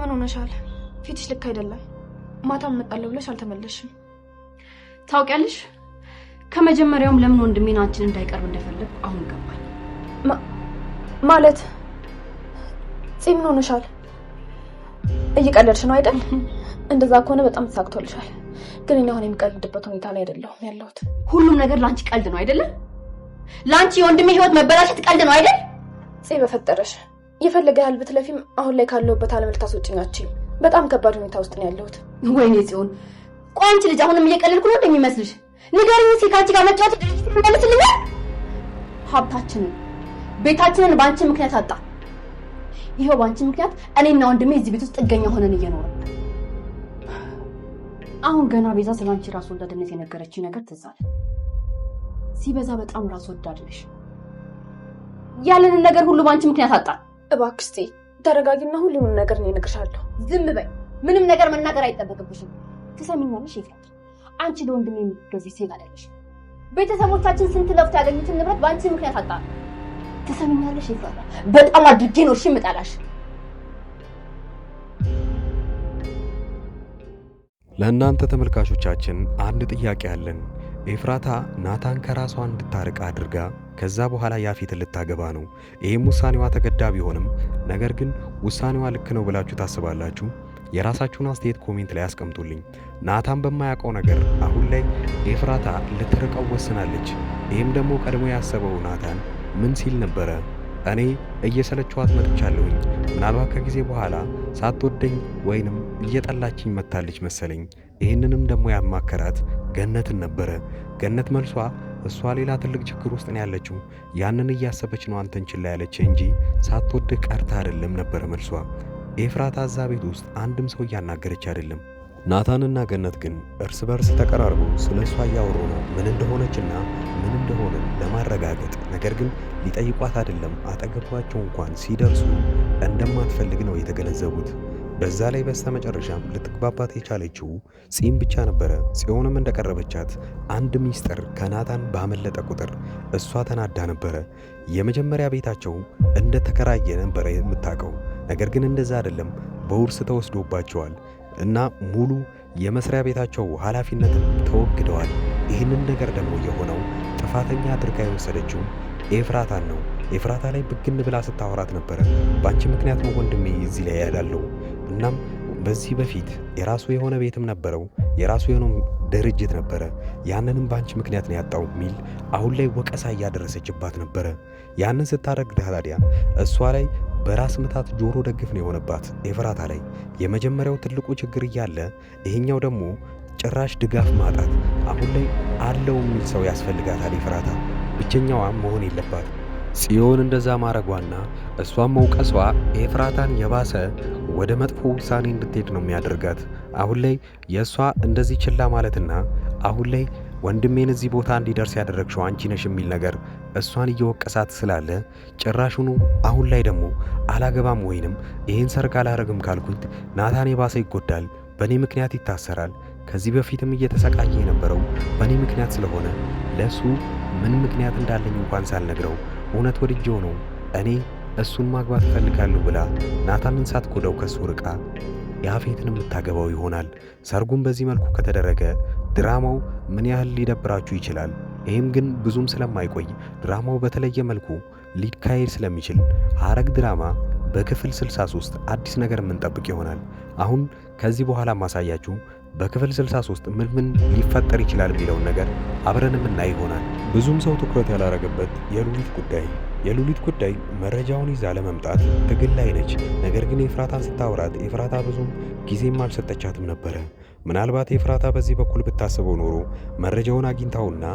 ምን ሆነሻል? ፊትሽ ልክ አይደለም። ማታም መጣለው ብለሽ አልተመለሽም። ታውቂያለሽ ከመጀመሪያውም ለምን ወንድሜን አንቺን እንዳይቀርብ እንደፈለግ አሁን ገባኝ። ማለት ምን ሆነሻል? እየቀለድሽ ነው አይደል? እንደዛ ከሆነ በጣም ተሳክቶልሻል። ግን እኔ አሁን የሚቀልድበት ሁኔታ ላይ አይደለሁም ያለሁት። ሁሉም ነገር ላንቺ ቀልድ ነው አይደል? ላንቺ የወንድሜ ህይወት መበላሸት ቀልድ ነው አይደል? በፈጠረሽ የፈለገ ያህል ብትለፊም አሁን ላይ ካለሁበት ዓለም ልታስወጪኛችሁ በጣም ከባድ ሁኔታ ውስጥ ነው ያለሁት። ወይኔ ጽዮን፣ ቆይ አንቺ ልጅ አሁንም እየቀለድኩ ነው እንደሚመስልሽ? ንገሪኝ እስኪ ካንቺ ጋር መጫወት እንደምትልኝ። ሀብታችንን ቤታችንን ባንቺ ምክንያት አጣ። ይሄው ባንቺ ምክንያት እኔና ወንድሜ እዚህ ቤት ውስጥ ጥገኛ ሆነን እየኖርን። አሁን ገና ቤዛ ስላንቺ ራስ ወዳድነት የነገረችኝ ነገር ትዝ አለ። ሲበዛ በጣም ራስ ወዳድ ነሽ። ያለንን ነገር ሁሉ ባንቺ ምክንያት አጣ። እባክሽ ተረጋጊና ሁሉንም ነገር እኔ እነግርሻለሁ። ዝም በይ። ምንም ነገር መናገር አይጠበቅብሽም። ትሰሚኛለሽ ይፍራት? አንቺ ለወንድሜ የምትገዢ ሴት አይደለሽ። ቤተሰቦቻችን ስንት ለፍተው ያገኙትን ንብረት ባንቺ ምክንያት አጣ። ትሰሚኛለሽ ይፍራት? በጣም አድርጌ ነው እሺ የምጠላሽ። ለእናንተ ተመልካቾቻችን አንድ ጥያቄ አለን። ኤፍራታ ናታን ከራሷ እንድታርቅ አድርጋ ከዛ በኋላ ያፌትን ልታገባ ነው። ይሄም ውሳኔዋ ተገዳ ቢሆንም ነገር ግን ውሳኔዋ ልክ ነው ብላችሁ ታስባላችሁ? የራሳችሁን አስተያየት ኮሜንት ላይ አስቀምጡልኝ። ናታን በማያውቀው ነገር አሁን ላይ ኤፍራታ ልትርቀው ወስናለች። ይሄም ደግሞ ቀድሞ ያሰበው ናታን ምን ሲል ነበረ? እኔ እየሰለችዋት መጥቻለሁኝ። ምናልባት ከጊዜ በኋላ ሳትወደኝ ወይንም እየጠላችኝ መታለች መሰለኝ። ይህንንም ደግሞ ያማከራት ገነትን ነበረ። ገነት መልሷ እሷ ሌላ ትልቅ ችግር ውስጥ ነው ያለችው፣ ያንን እያሰበች ነው አንተን ችላ ያለች እንጂ ሳትወድህ ቀርታ አይደለም ነበረ መልሷ። ኤፍራታ እዛ ቤት ውስጥ አንድም ሰው እያናገረች አይደለም። ናታንና ገነት ግን እርስ በርስ ተቀራርበው ስለ እሷ እያወሩ ነው፣ ምን እንደሆነችና ምን እንደሆነ ለማረጋገጥ። ነገር ግን ሊጠይቋት አይደለም፣ አጠገቧቸው እንኳን ሲደርሱ እንደማትፈልግ ነው የተገነዘቡት። በዛ ላይ በስተመጨረሻም ልትግባባት የቻለችው ጺም ብቻ ነበረ። ጽዮንም እንደቀረበቻት አንድ ሚስጥር ከናታን ባመለጠ ቁጥር እሷ ተናዳ ነበረ። የመጀመሪያ ቤታቸው እንደተከራየ ነበረ የምታውቀው። ነገር ግን እንደዛ አይደለም፣ በውርስ ተወስዶባቸዋል እና ሙሉ የመስሪያ ቤታቸው ኃላፊነትን ተወግደዋል። ይህንን ነገር ደግሞ የሆነው ጥፋተኛ አድርጋ የወሰደችው ኤፍራታን ነው። ኤፍራታ ላይ ብግን ብላ ስታወራት ነበረ። ባንቺ ምክንያት ነው ወንድሜ እዚህ ላይ ያዳለው። እናም በዚህ በፊት የራሱ የሆነ ቤትም ነበረው፣ የራሱ የሆነ ድርጅት ነበረ። ያንንም ባንቺ ምክንያት ነው ያጣው ሚል አሁን ላይ ወቀሳ እያደረሰችባት ነበረ። ያንን ስታደርግ ታዲያ እሷ ላይ በራስ ምታት ጆሮ ደግፍ ነው የሆነባት ኤፍራታ ላይ። የመጀመሪያው ትልቁ ችግር እያለ ይሄኛው ደግሞ ጭራሽ ድጋፍ ማጣት። አሁን ላይ አለው የሚል ሰው ያስፈልጋታል ኤፍራታ። ብቸኛዋ መሆን የለባት። ጽዮን እንደዛ ማረጓና እሷም መውቀሷ ኤፍራታን የባሰ ወደ መጥፎ ውሳኔ እንድትሄድ ነው የሚያደርጋት። አሁን ላይ የእሷ እንደዚህ ችላ ማለትና አሁን ላይ ወንድሜን እዚህ ቦታ እንዲደርስ ያደረግሽው አንቺ ነሽ የሚል ነገር እሷን እየወቀሳት ስላለ ጭራሹኑ አሁን ላይ ደግሞ አላገባም ወይንም ይህን ሰርግ አላረግም ካልኩኝ ናታን የባሰ ይጎዳል፣ በእኔ ምክንያት ይታሰራል። ከዚህ በፊትም እየተሰቃየ የነበረው በእኔ ምክንያት ስለሆነ ለሱ ምን ምክንያት እንዳለኝ እንኳን ሳልነግረው እውነት ወድጄው ነው እኔ እሱን ማግባት እፈልጋለሁ ብላ ናታንን ሳትጎዳው ከሱ ርቃ ያፌትን የምታገባው ይሆናል። ሰርጉን በዚህ መልኩ ከተደረገ ድራማው ምን ያህል ሊደብራችሁ ይችላል። ይህም ግን ብዙም ስለማይቆይ ድራማው በተለየ መልኩ ሊካሄድ ስለሚችል ሐረግ ድራማ በክፍል 63 አዲስ ነገር የምንጠብቅ ይሆናል። አሁን ከዚህ በኋላ ማሳያችሁ በክፍል 63 ምን ሊፈጠር ይችላል የሚለውን ነገር አብረን የምናይ ይሆናል። ብዙም ሰው ትኩረት ያላረገበት የሉሊት ጉዳይ መረጃውን ይዛ ለመምጣት ትግል ላይ ነች። ነገር ግን ኤፍራታን ስታወራት ኤፍራታ ብዙም ጊዜም አልሰጠቻትም ነበረ። ምናልባት ኤፍራታ በዚህ በኩል ብታስበው ኖሮ መረጃውን አግኝታውና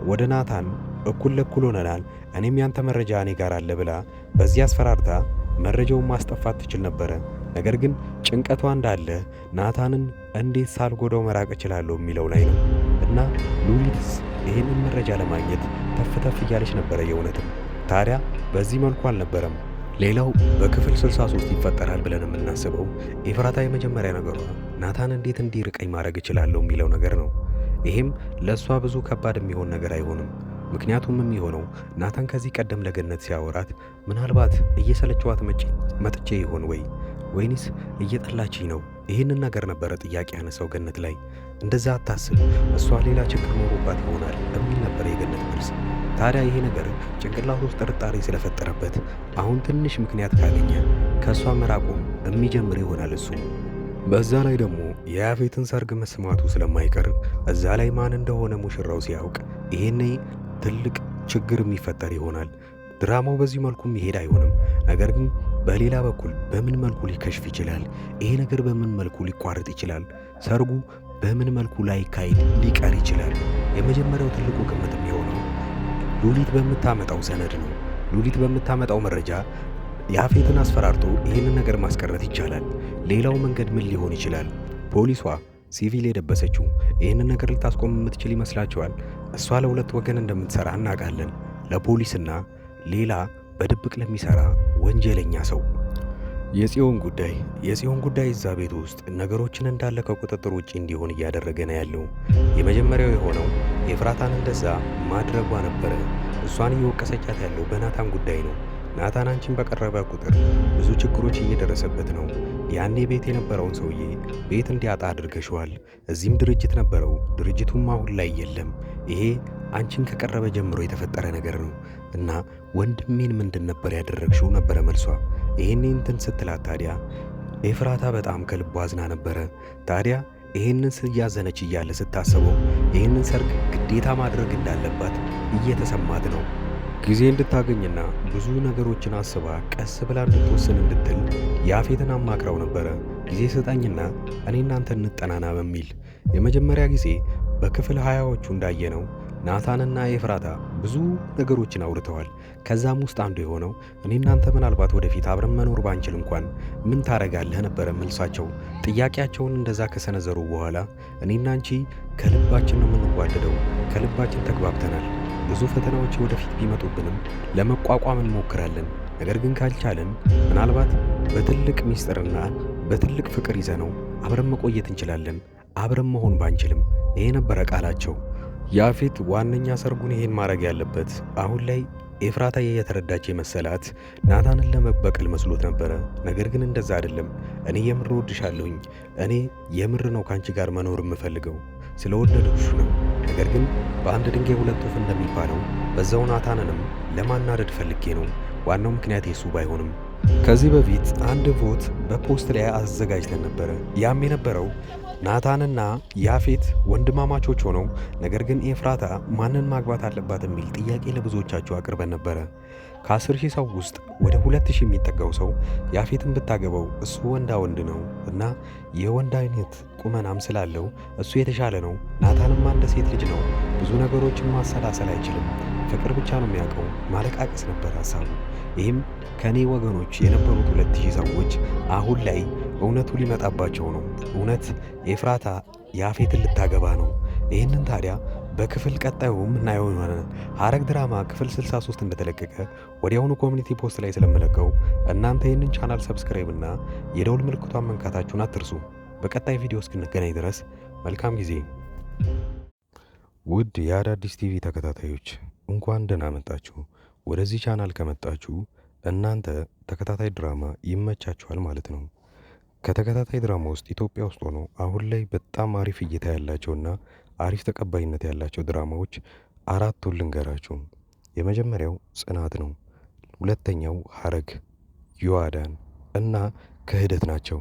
ወደ ናታን እኩል ለኩል ሆነናል፣ እኔም ያንተ መረጃ እኔ ጋር አለ ብላ በዚህ አስፈራርታ መረጃውን ማስጠፋት ትችል ነበረ። ነገር ግን ጭንቀቷ እንዳለ ናታንን እንዴት ሳልጎዳው መራቅ እችላለሁ የሚለው ላይ ነው እና ሉሊትስ ይህንን መረጃ ለማግኘት ተፍተፍ እያለች ነበረ። የእውነትም ታዲያ በዚህ መልኩ አልነበረም። ሌላው በክፍል 63 ይፈጠራል ብለን የምናስበው ኤፍራታ የመጀመሪያ ነገሯ ናታን እንዴት እንዲርቀኝ ማድረግ እችላለሁ የሚለው ነገር ነው። ይሄም ለእሷ ብዙ ከባድ የሚሆን ነገር አይሆንም። ምክንያቱም የሚሆነው ናታን ከዚህ ቀደም ለገነት ሲያወራት ምናልባት እየሰለችዋት መጥቼ ይሆን ወይ ወይንስ እየጠላችኝ ነው? ይህንን ነገር ነበረ ጥያቄ ያነሳው ገነት ላይ። እንደዛ አታስብ፣ እሷ ሌላ ችግር ኖሮባት ይሆናል የሚል ነበር የገነት መልስ። ታዲያ ይሄ ነገር ጭንቅላት ውስጥ ጥርጣሬ ስለፈጠረበት አሁን ትንሽ ምክንያት ካገኘ ከእሷ መራቁም የሚጀምር ይሆናል እሱ። በዛ ላይ ደግሞ የያፌትን ሰርግ መስማቱ ስለማይቀር እዛ ላይ ማን እንደሆነ ሙሽራው ሲያውቅ ይሄኔ ትልቅ ችግር የሚፈጠር ይሆናል። ድራማው በዚህ መልኩ የሚሄድ አይሆንም። ነገር ግን በሌላ በኩል በምን መልኩ ሊከሽፍ ይችላል? ይሄ ነገር በምን መልኩ ሊቋረጥ ይችላል? ሰርጉ በምን መልኩ ላይካሄድ ሊቀር ይችላል? የመጀመሪያው ትልቁ ግምት የሚሆነው ሉሊት በምታመጣው ሰነድ ነው። ሉሊት በምታመጣው መረጃ ያፌትን አስፈራርቶ ይህንን ነገር ማስቀረት ይቻላል። ሌላው መንገድ ምን ሊሆን ይችላል? ፖሊሷ ሲቪል የደበሰችው ይህንን ነገር ልታስቆም የምትችል ይመስላችኋል? እሷ ለሁለት ወገን እንደምትሰራ እናውቃለን። ለፖሊስና ሌላ በድብቅ ለሚሰራ ወንጀለኛ ሰው። የጽዮን ጉዳይ እዛ ቤት ውስጥ ነገሮችን እንዳለ ከቁጥጥር ውጭ እንዲሆን እያደረገ ነው ያለው። የመጀመሪያው የሆነው ኤፍራታን እንደዛ ማድረጓ ነበረ። እሷን እየወቀሰቻት ያለው በናታን ጉዳይ ነው። ናታን አንቺን በቀረበ ቁጥር ብዙ ችግሮች እየደረሰበት ነው። ያኔ ቤት የነበረውን ሰውዬ ቤት እንዲያጣ አድርገሽዋል። እዚህም ድርጅት ነበረው፣ ድርጅቱም አሁን ላይ የለም። ይሄ አንቺን ከቀረበ ጀምሮ የተፈጠረ ነገር ነው እና ወንድሜን ምንድን ነበር ያደረግሽው ነበረ መልሷ። ይሄን እንትን ስትላት ታዲያ ኤፍራታ በጣም ከልቧ አዝና ነበረ። ታዲያ ይሄንን እያዘነች እያለ ስታስበው ይሄንን ሰርግ ግዴታ ማድረግ እንዳለባት እየተሰማት ነው። ጊዜ እንድታገኝና ብዙ ነገሮችን አስባ ቀስ ብላ እንድትወስን እንድትል ያፌትን አማክረው ነበረ። ጊዜ ስጠኝና እኔ እናንተ እንጠናና በሚል የመጀመሪያ ጊዜ በክፍል 20ዎቹ እንዳየነው ናታንና ኤፍራታ ብዙ ነገሮችን አውርተዋል። ከዛም ውስጥ አንዱ የሆነው እኔ እናንተ ምናልባት ወደፊት አብረን መኖር ባንችል እንኳን ምን ታረጋለህ ነበረ መልሳቸው። ጥያቄያቸውን እንደዛ ከሰነዘሩ በኋላ እኔና አንቺ ከልባችን ነው የምንዋደደው፣ ከልባችን ተግባብተናል። ብዙ ፈተናዎች ወደፊት ቢመጡብንም ለመቋቋም እንሞክራለን። ነገር ግን ካልቻለን ምናልባት በትልቅ ሚስጥርና በትልቅ ፍቅር ይዘነው አብረን መቆየት እንችላለን፣ አብረን መሆን ባንችልም። ይሄ ነበረ ቃላቸው። ያፌት ዋነኛ ሰርጉን ይሄን ማድረግ ያለበት አሁን ላይ ኤፍራታ የተረዳች የመሰላት ናታንን ለመበቀል መስሎት ነበረ። ነገር ግን እንደዛ አይደለም። እኔ የምር ወድሻለሁኝ፣ እኔ የምር ነው ካንቺ ጋር መኖር የምፈልገው፣ ስለወደድኩሽ ነው። ነገር ግን በአንድ ድንጋይ ሁለት ወፍ እንደሚባለው በዛው ናታንንም ለማናደድ ፈልጌ ነው። ዋናው ምክንያት የሱ ባይሆንም ከዚህ በፊት አንድ ቮት በፖስት ላይ አዘጋጅተን ነበረ። ያም የነበረው ናታንና ያፌት ወንድማማቾች ሆነው ነገር ግን ኤፍራታ ማንን ማግባት አለባት የሚል ጥያቄ ለብዙዎቻቸው አቅርበን ነበረ። ከ10,000 ሰው ውስጥ ወደ 2,000 የሚጠጋው ሰው ያፌትን ብታገባው እሱ ወንዳ ወንድ ነው እና የወንድ አይነት ቁመናም ስላለው እሱ የተሻለ ነው። ናታንም እንደ ሴት ልጅ ነው፣ ብዙ ነገሮችን ማሰላሰል አይችልም፣ ፍቅር ብቻ ነው የሚያውቀው። ማለቃቀስ ነበር ሀሳቡ። ይህም ከኔ ወገኖች የነበሩት 2,000 ሰዎች አሁን ላይ እውነቱ ሊመጣባቸው ነው። እውነት ኤፍራታ ያፌትን ልታገባ ነው። ይህንን ታዲያ በክፍል ቀጣዩ ምናየው የሆነ ሐረግ ድራማ ክፍል 63 እንደተለቀቀ ወዲያውኑ ኮሚኒቲ ፖስት ላይ ስለምለቀው እናንተ ይህንን ቻናል ሰብስክራይብ እና የደውል ምልክቷን መንካታችሁን አትርሱ። በቀጣይ ቪዲዮ እስክንገናኝ ድረስ መልካም ጊዜ። ውድ የአዳዲስ ቲቪ ተከታታዮች እንኳን ደህና መጣችሁ። ወደዚህ ቻናል ከመጣችሁ እናንተ ተከታታይ ድራማ ይመቻችኋል ማለት ነው። ከተከታታይ ድራማ ውስጥ ኢትዮጵያ ውስጥ ሆኖ አሁን ላይ በጣም አሪፍ እይታ ያላቸውና አሪፍ ተቀባይነት ያላቸው ድራማዎች 4ቱን ልንገራችሁ። የመጀመሪያው ጽናት ነው። ሁለተኛው ሐረግ፣ ዮአዳን እና ክህደት ናቸው።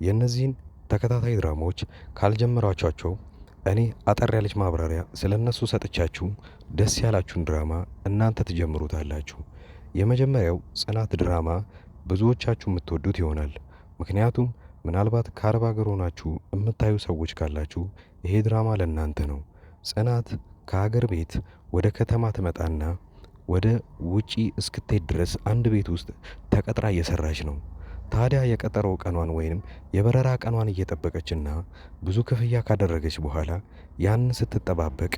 የእነዚህን ተከታታይ ድራማዎች ካልጀመራችኋቸው እኔ አጠር ያለች ማብራሪያ ስለነሱ ሰጥቻችሁ ደስ ያላችሁን ድራማ እናንተ ትጀምሩታላችሁ። የመጀመሪያው ጽናት ድራማ ብዙዎቻችሁ የምትወዱት ይሆናል። ምክንያቱም ምናልባት ከአረብ ሀገር ሆናችሁ የምታዩ ሰዎች ካላችሁ ይሄ ድራማ ለእናንተ ነው። ጽናት ከሀገር ቤት ወደ ከተማ ትመጣና ወደ ውጪ እስክትሄድ ድረስ አንድ ቤት ውስጥ ተቀጥራ እየሰራች ነው። ታዲያ የቀጠሮ ቀኗን ወይንም የበረራ ቀኗን እየጠበቀችና ብዙ ክፍያ ካደረገች በኋላ ያንን ስትጠባበቅ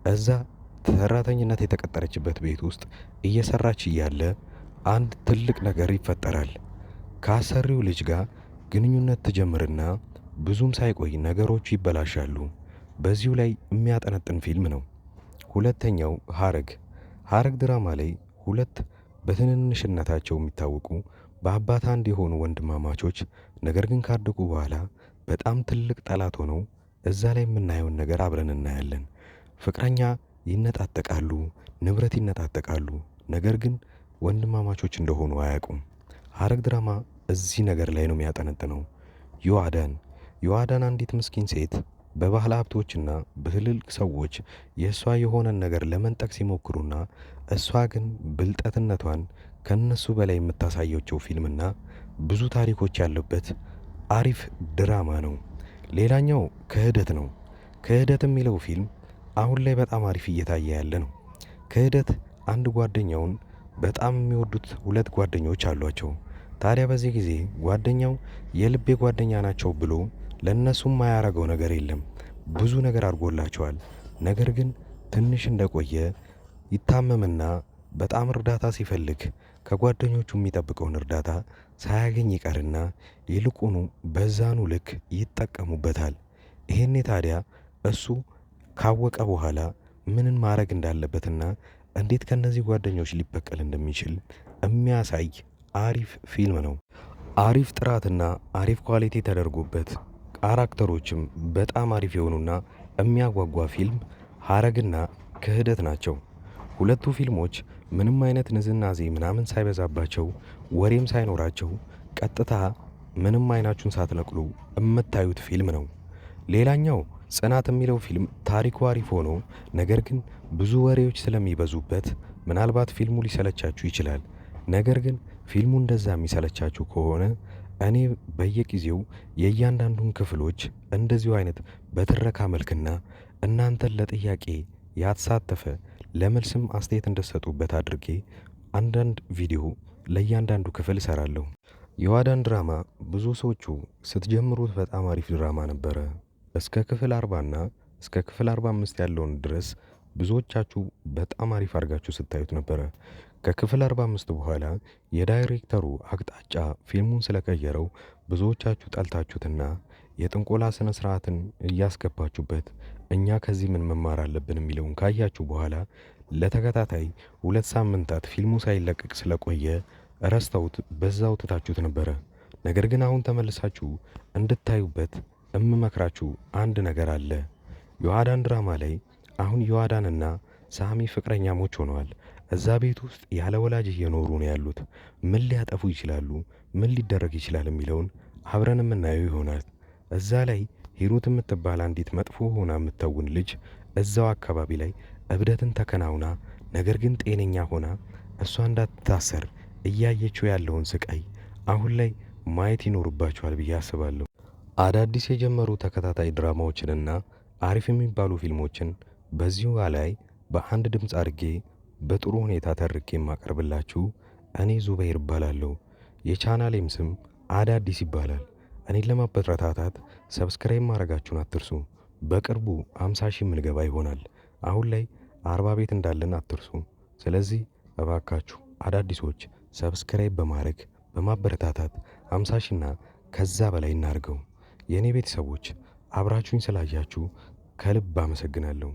እዛ ሰራተኝነት የተቀጠረችበት ቤት ውስጥ እየሰራች እያለ አንድ ትልቅ ነገር ይፈጠራል። ከአሰሪው ልጅ ጋር ግንኙነት ትጀምርና ብዙም ሳይቆይ ነገሮች ይበላሻሉ። በዚሁ ላይ የሚያጠነጥን ፊልም ነው። ሁለተኛው ሐረግ ድራማ ላይ ሁለት በትንንሽነታቸው የሚታወቁ በአባት አንድ የሆኑ ወንድማማቾች ነገር ግን ካደጉ በኋላ በጣም ትልቅ ጠላት ሆነው እዛ ላይ የምናየውን ነገር አብረን እናያለን። ፍቅረኛ ይነጣጠቃሉ፣ ንብረት ይነጣጠቃሉ፣ ነገር ግን ወንድማማቾች እንደሆኑ አያውቁም። ሐረግ ድራማ እዚህ ነገር ላይ ነው የሚያጠነጥነው። ዮአዳን አንዲት ምስኪን ሴት በባህል ሀብቶችና በትልልቅ ሰዎች የእሷ የሆነን ነገር ለመንጠቅ ሲሞክሩና እሷ ግን ብልጠትነቷን ከነሱ በላይ የምታሳየቸው ፊልምና ብዙ ታሪኮች ያሉበት አሪፍ ድራማ ነው። ሌላኛው ክህደት ነው። ክህደት የሚለው ፊልም አሁን ላይ በጣም አሪፍ እየታየ ያለ ነው። ክህደት አንድ ጓደኛውን በጣም የሚወዱት ሁለት ጓደኞች አሏቸው። ታዲያ በዚህ ጊዜ ጓደኛው የልቤ ጓደኛ ናቸው ብሎ ለእነሱም ማያረገው ነገር የለም። ብዙ ነገር አድርጎላቸዋል። ነገር ግን ትንሽ እንደቆየ ይታመምና በጣም እርዳታ ሲፈልግ ከጓደኞቹ የሚጠብቀውን እርዳታ ሳያገኝ ይቀርና ይልቁኑ በዛኑ ልክ ይጠቀሙበታል። ይሄኔ ታዲያ እሱ ካወቀ በኋላ ምንን ማድረግ እንዳለበትና እንዴት ከነዚህ ጓደኞች ሊበቀል እንደሚችል የሚያሳይ አሪፍ ፊልም ነው። አሪፍ ጥራትና አሪፍ ኳሊቲ ተደርጎበት ካራክተሮችም በጣም አሪፍ የሆኑና የሚያጓጓ ፊልም ሐረግና ክህደት ናቸው። ሁለቱ ፊልሞች ምንም አይነት ንዝናዜ ምናምን ሳይበዛባቸው ወሬም ሳይኖራቸው ቀጥታ ምንም አይናችሁን ሳትነቅሉ የምታዩት ፊልም ነው። ሌላኛው ጽናት የሚለው ፊልም ታሪኩ አሪፍ ሆኖ ነገር ግን ብዙ ወሬዎች ስለሚበዙበት ምናልባት ፊልሙ ሊሰለቻችሁ ይችላል። ነገር ግን ፊልሙ እንደዛ የሚሰለቻችሁ ከሆነ እኔ በየጊዜው የእያንዳንዱን ክፍሎች እንደዚሁ አይነት በትረካ መልክና እናንተን ለጥያቄ ያተሳተፈ ለመልስም አስተያየት እንደሰጡበት አድርጌ አንዳንድ ቪዲዮ ለእያንዳንዱ ክፍል እሰራለሁ። ዮአዳን ድራማ ብዙ ሰዎቹ ስትጀምሩት በጣም አሪፍ ድራማ ነበረ። እስከ ክፍል 40ና እስከ ክፍል 45 ያለውን ድረስ ብዙዎቻችሁ በጣም አሪፍ አድርጋችሁ ስታዩት ነበረ። ከክፍል 45 በኋላ የዳይሬክተሩ አቅጣጫ ፊልሙን ስለቀየረው ብዙዎቻችሁ ጠልታችሁትና የጥንቆላ ስነ ስርዓትን እያስገባችሁበት እኛ ከዚህ ምን መማር አለብን የሚለውን ካያችሁ በኋላ ለተከታታይ 2 ሳምንታት ፊልሙ ሳይለቀቅ ስለቆየ ረስተውት በዛው ትታችሁት ነበረ። ነገር ግን አሁን ተመልሳችሁ እንድታዩበት እምመክራችሁ አንድ ነገር አለ። ዮአዳን ድራማ ላይ አሁን ዮአዳንና ሳሚ ፍቅረኛሞች ሆነዋል። እዛ ቤት ውስጥ ያለ ወላጅ እየኖሩ ነው ያሉት። ምን ሊያጠፉ ይችላሉ፣ ምን ሊደረግ ይችላል የሚለውን አብረን የምናየው ይሆናል። እዛ ላይ ሂሩት የምትባል አንዲት መጥፎ ሆና የምትተውን ልጅ እዛው አካባቢ ላይ እብደትን ተከናውና ነገር ግን ጤነኛ ሆና እሷ እንዳትታሰር እያየችው ያለውን ስቃይ አሁን ላይ ማየት ይኖርባቸዋል ብዬ አስባለሁ። አዳዲስ የጀመሩ ተከታታይ ድራማዎችንና አሪፍ የሚባሉ ፊልሞችን በዚሁ ላይ በአንድ ድምፅ አድርጌ በጥሩ ሁኔታ ተርኬ የማቀርብላችሁ እኔ ዙበይር እባላለሁ። የቻናሌም ስም አዳዲስ ይባላል። እኔን ለማበረታታት ሰብስክራይብ ማድረጋችሁን አትርሱ። በቅርቡ 50 ሺህ ምንገባ ይሆናል። አሁን ላይ 40 ቤት እንዳለን አትርሱ። ስለዚህ እባካችሁ አዳዲሶች ሰብስክራይብ በማድረግ በማበረታታት 50 ሺህና ከዛ በላይ እናድርገው። የእኔ ቤተሰቦች አብራችሁኝ ስላያችሁ ከልብ አመሰግናለሁ።